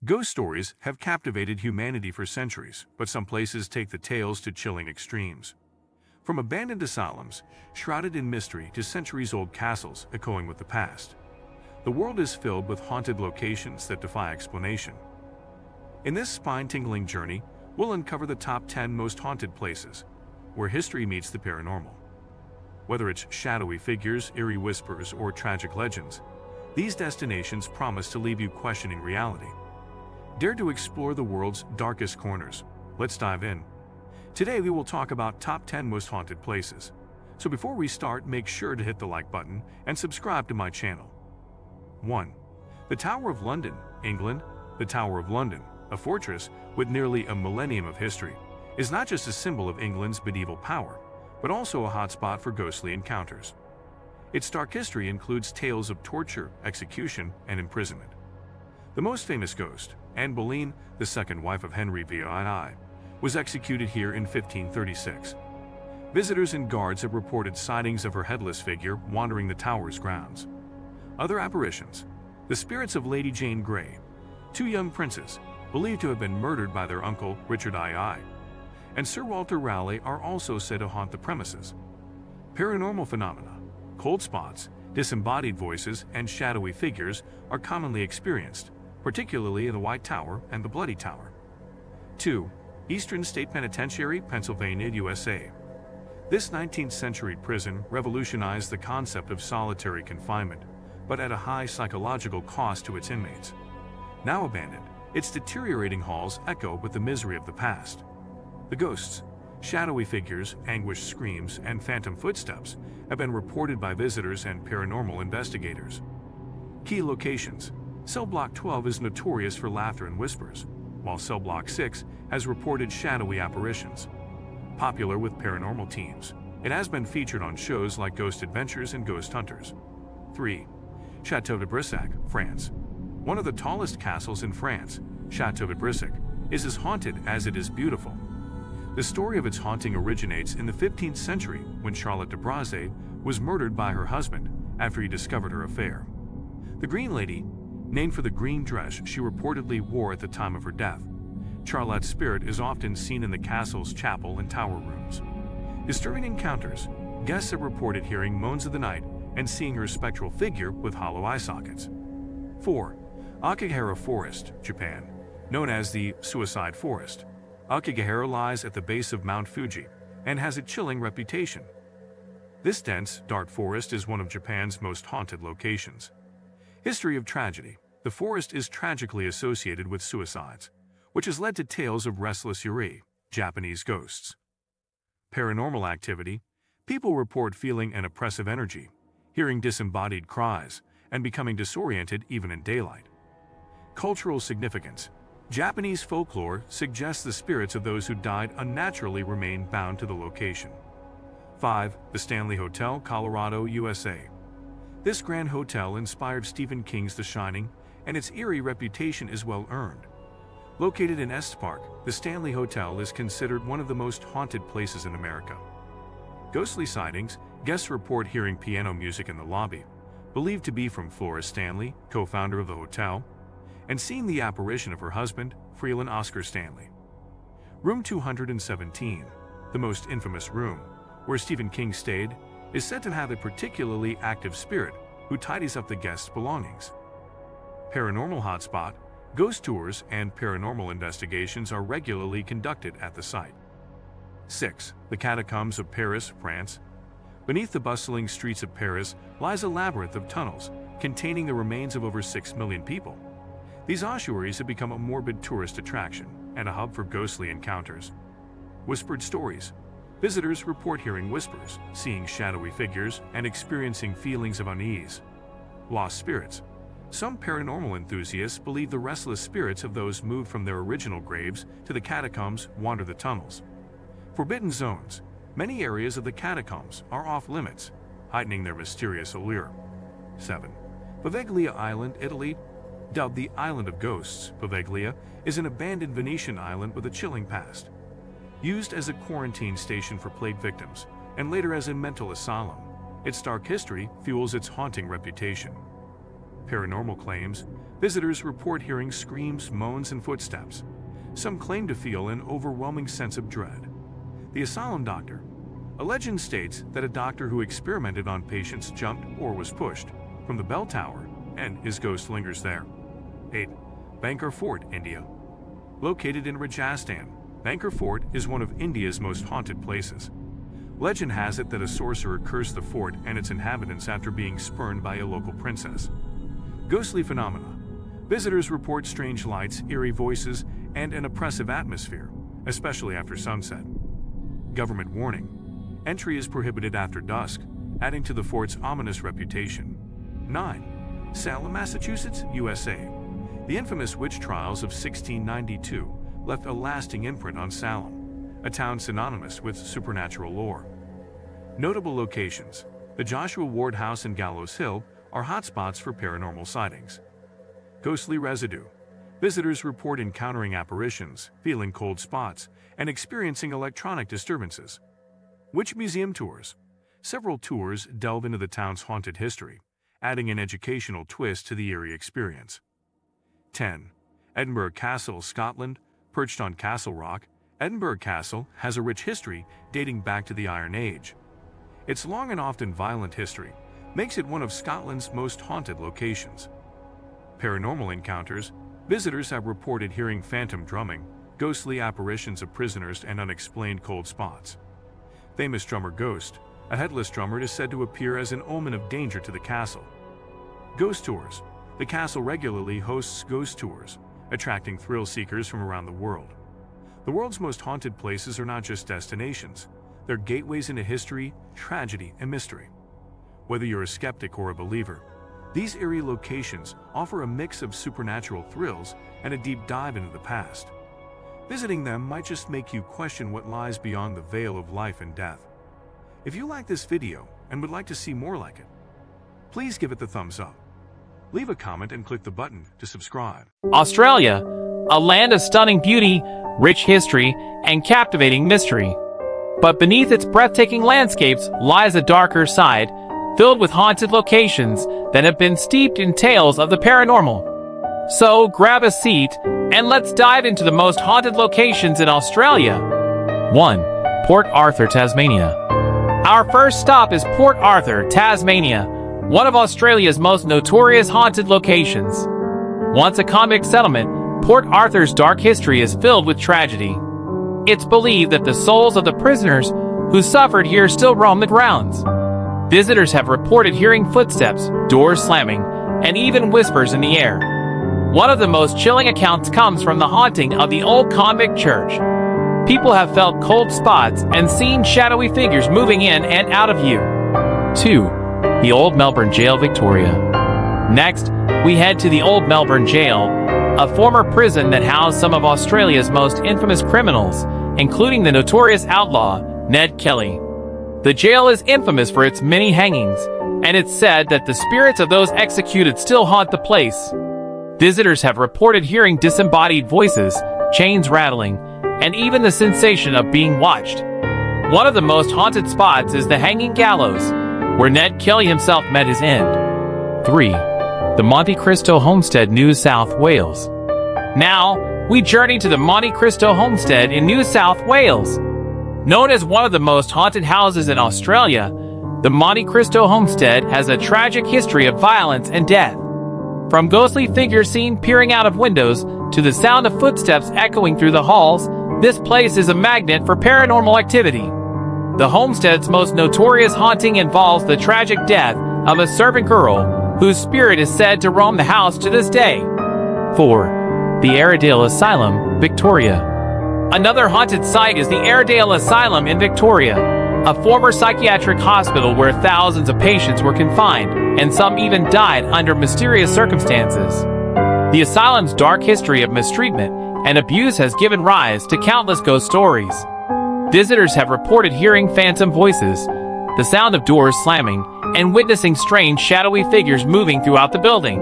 Ghost stories have captivated humanity for centuries, but some places take the tales to chilling extremes. From abandoned asylums, shrouded in mystery, to centuries-old castles echoing with the past, the world is filled with haunted locations that defy explanation. In this spine-tingling journey, we'll uncover the top 10 most haunted places, where history meets the paranormal. Whether it's shadowy figures, eerie whispers, or tragic legends, these destinations promise to leave you questioning reality. Dare to explore the world's darkest corners. Let's dive in. Today we will talk about top 10 most haunted places. So before we start, make sure to hit the like button and subscribe to my channel. 1. The Tower of London, England. The Tower of London, a fortress with nearly a millennium of history, is not just a symbol of England's medieval power, but also a hotspot for ghostly encounters. Its dark history includes tales of torture, execution, and imprisonment. The most famous ghost, Anne Boleyn, the second wife of Henry VII, was executed here in 1536. Visitors and guards have reported sightings of her headless figure wandering the tower's grounds. Other apparitions: the spirits of Lady Jane Grey, two young princes believed to have been murdered by their uncle Richard II, and Sir Walter Raleigh are also said to haunt the premises. Paranormal phenomena, cold spots, disembodied voices, and shadowy figures are commonly experienced, particularly in the White Tower and the Bloody Tower. 2. Eastern State Penitentiary, Pennsylvania, USA. This 19th century prison revolutionized the concept of solitary confinement, but at a high psychological cost to its inmates. Now abandoned, its deteriorating halls echo with the misery of the past. The ghosts, shadowy figures, anguished screams, and phantom footsteps have been reported by visitors and paranormal investigators. Key locations: Cell Block 12 is notorious for laughter and whispers, while Cell Block 6 has reported shadowy apparitions. Popular with paranormal teams, it has been featured on shows like Ghost Adventures and Ghost Hunters. 3. Château de Brissac, France. One of the tallest castles in France, Château de Brissac is as haunted as it is beautiful. The story of its haunting originates in the 15th century when Charlotte de Braze was murdered by her husband after he discovered her affair. The Green Lady, named for the green dress she reportedly wore at the time of her death, Charlotte's spirit is often seen in the castle's chapel and tower rooms. Disturbing encounters: guests have reported hearing moans of the night and seeing her spectral figure with hollow eye sockets. 4. Akigahara Forest, Japan. Known as the Suicide Forest, Akigahara lies at the base of Mount Fuji and has a chilling reputation. This dense, dark forest is one of Japan's most haunted locations. History of tragedy: the forest is tragically associated with suicides, which has led to tales of restless yurei, Japanese ghosts. Paranormal activity: people report feeling an oppressive energy, hearing disembodied cries, and becoming disoriented even in daylight. Cultural significance: Japanese folklore suggests the spirits of those who died unnaturally remain bound to the location. 5. The Stanley Hotel, Colorado, USA. This grand hotel inspired Stephen King's The Shining, and its eerie reputation is well earned. Located in Estes Park, the Stanley Hotel is considered one of the most haunted places in America. Ghostly sightings: guests report hearing piano music in the lobby, believed to be from Flora Stanley, co-founder of the hotel, and seeing the apparition of her husband, Freelan Oscar Stanley. Room 217, the most infamous room, where Stephen King stayed, is said to have a particularly active spirit who tidies up the guests' belongings. Paranormal hotspot: ghost tours and paranormal investigations are regularly conducted at the site. 6. The Catacombs of Paris, France. Beneath the bustling streets of Paris lies a labyrinth of tunnels containing the remains of over 6 million people. These ossuaries have become a morbid tourist attraction and a hub for ghostly encounters. Whispered stories: visitors report hearing whispers, seeing shadowy figures, and experiencing feelings of unease. Lost spirits: some paranormal enthusiasts believe the restless spirits of those moved from their original graves to the catacombs wander the tunnels. Forbidden zones: many areas of the catacombs are off-limits, heightening their mysterious allure. 7. Poveglia Island, Italy. Dubbed the Island of Ghosts, Poveglia is an abandoned Venetian island with a chilling past. Used as a quarantine station for plague victims, and later as a mental asylum, its dark history fuels its haunting reputation. Paranormal claims: Visitors report hearing screams, moans, and footsteps. Some claim to feel an overwhelming sense of dread. The asylum doctor. A legend states that a doctor who experimented on patients jumped or was pushed from the bell tower, and his ghost lingers there. 8. Bangkok Fort, India. Located in Rajasthan, Bangkok Fort is one of India's most haunted places. Legend has it that a sorcerer cursed the fort and its inhabitants after being spurned by a local princess. Ghostly phenomena. Visitors report strange lights, eerie voices, and an oppressive atmosphere, especially after sunset. Government warning. Entry is prohibited after dusk, adding to the fort's ominous reputation. 9. Salem, Massachusetts, USA. The infamous witch trials of 1692 left a lasting imprint on Salem, a town synonymous with supernatural lore. Notable locations. The Joshua Ward House and Gallows Hill are hotspots for paranormal sightings. Ghostly residue. Visitors report encountering apparitions, feeling cold spots, and experiencing electronic disturbances. Witch museum tours. Several tours delve into the town's haunted history, adding an educational twist to the eerie experience. 10. Edinburgh Castle, Scotland. Perched on Castle Rock, Edinburgh Castle has a rich history dating back to the Iron Age. Its long and often violent history makes it one of Scotland's most haunted locations. Paranormal encounters. Visitors have reported hearing phantom drumming, ghostly apparitions of prisoners, and unexplained cold spots. Famous drummer Ghost. A headless drummer is said to appear as an omen of danger to the castle. Ghost tours. The castle regularly hosts ghost tours, attracting thrill seekers from around the world. The world's most haunted places are not just destinations, they're gateways into history, tragedy, and mystery. Whether you're a skeptic or a believer, these eerie locations offer a mix of supernatural thrills and a deep dive into the past. Visiting them might just make you question what lies beyond the veil of life and death. If you like this video and would like to see more like it, please give it the thumbs up. Leave a comment and click the button to subscribe. Australia, a land of stunning beauty, rich history, and captivating mystery. But beneath its breathtaking landscapes lies a darker side, filled with haunted locations that have been steeped in tales of the paranormal. So grab a seat and let's dive into the most haunted locations in Australia. 1. Port Arthur, Tasmania. Our first stop is Port Arthur, Tasmania, one of Australia's most notorious haunted locations. Once a convict settlement, Port Arthur's dark history is filled with tragedy. It's believed that the souls of the prisoners who suffered here still roam the grounds. Visitors have reported hearing footsteps, doors slamming, and even whispers in the air. One of the most chilling accounts comes from the haunting of the old convict church. People have felt cold spots and seen shadowy figures moving in and out of view. 2. The Old Melbourne Jail, Victoria. Next, we head to the Old Melbourne Jail, a former prison that housed some of Australia's most infamous criminals, including the notorious outlaw, Ned Kelly. The jail is infamous for its many hangings, and it's said that the spirits of those executed still haunt the place. Visitors have reported hearing disembodied voices, chains rattling, and even the sensation of being watched. One of the most haunted spots is the Hanging Gallows, where Ned Kelly himself met his end. 3. The Monte Cristo Homestead, New South Wales. Now, we journey to the Monte Cristo Homestead in New South Wales. Known as one of the most haunted houses in Australia, the Monte Cristo Homestead has a tragic history of violence and death. From ghostly figures seen peering out of windows to the sound of footsteps echoing through the halls, this place is a magnet for paranormal activity. The homestead's most notorious haunting involves the tragic death of a servant girl whose spirit is said to roam the house to this day. 4. The Airedale Asylum, Victoria. Another haunted site is the Airedale Asylum in Victoria, a former psychiatric hospital where thousands of patients were confined and some even died under mysterious circumstances. The asylum's dark history of mistreatment and abuse has given rise to countless ghost stories. Visitors have reported hearing phantom voices, the sound of doors slamming, and witnessing strange shadowy figures moving throughout the building.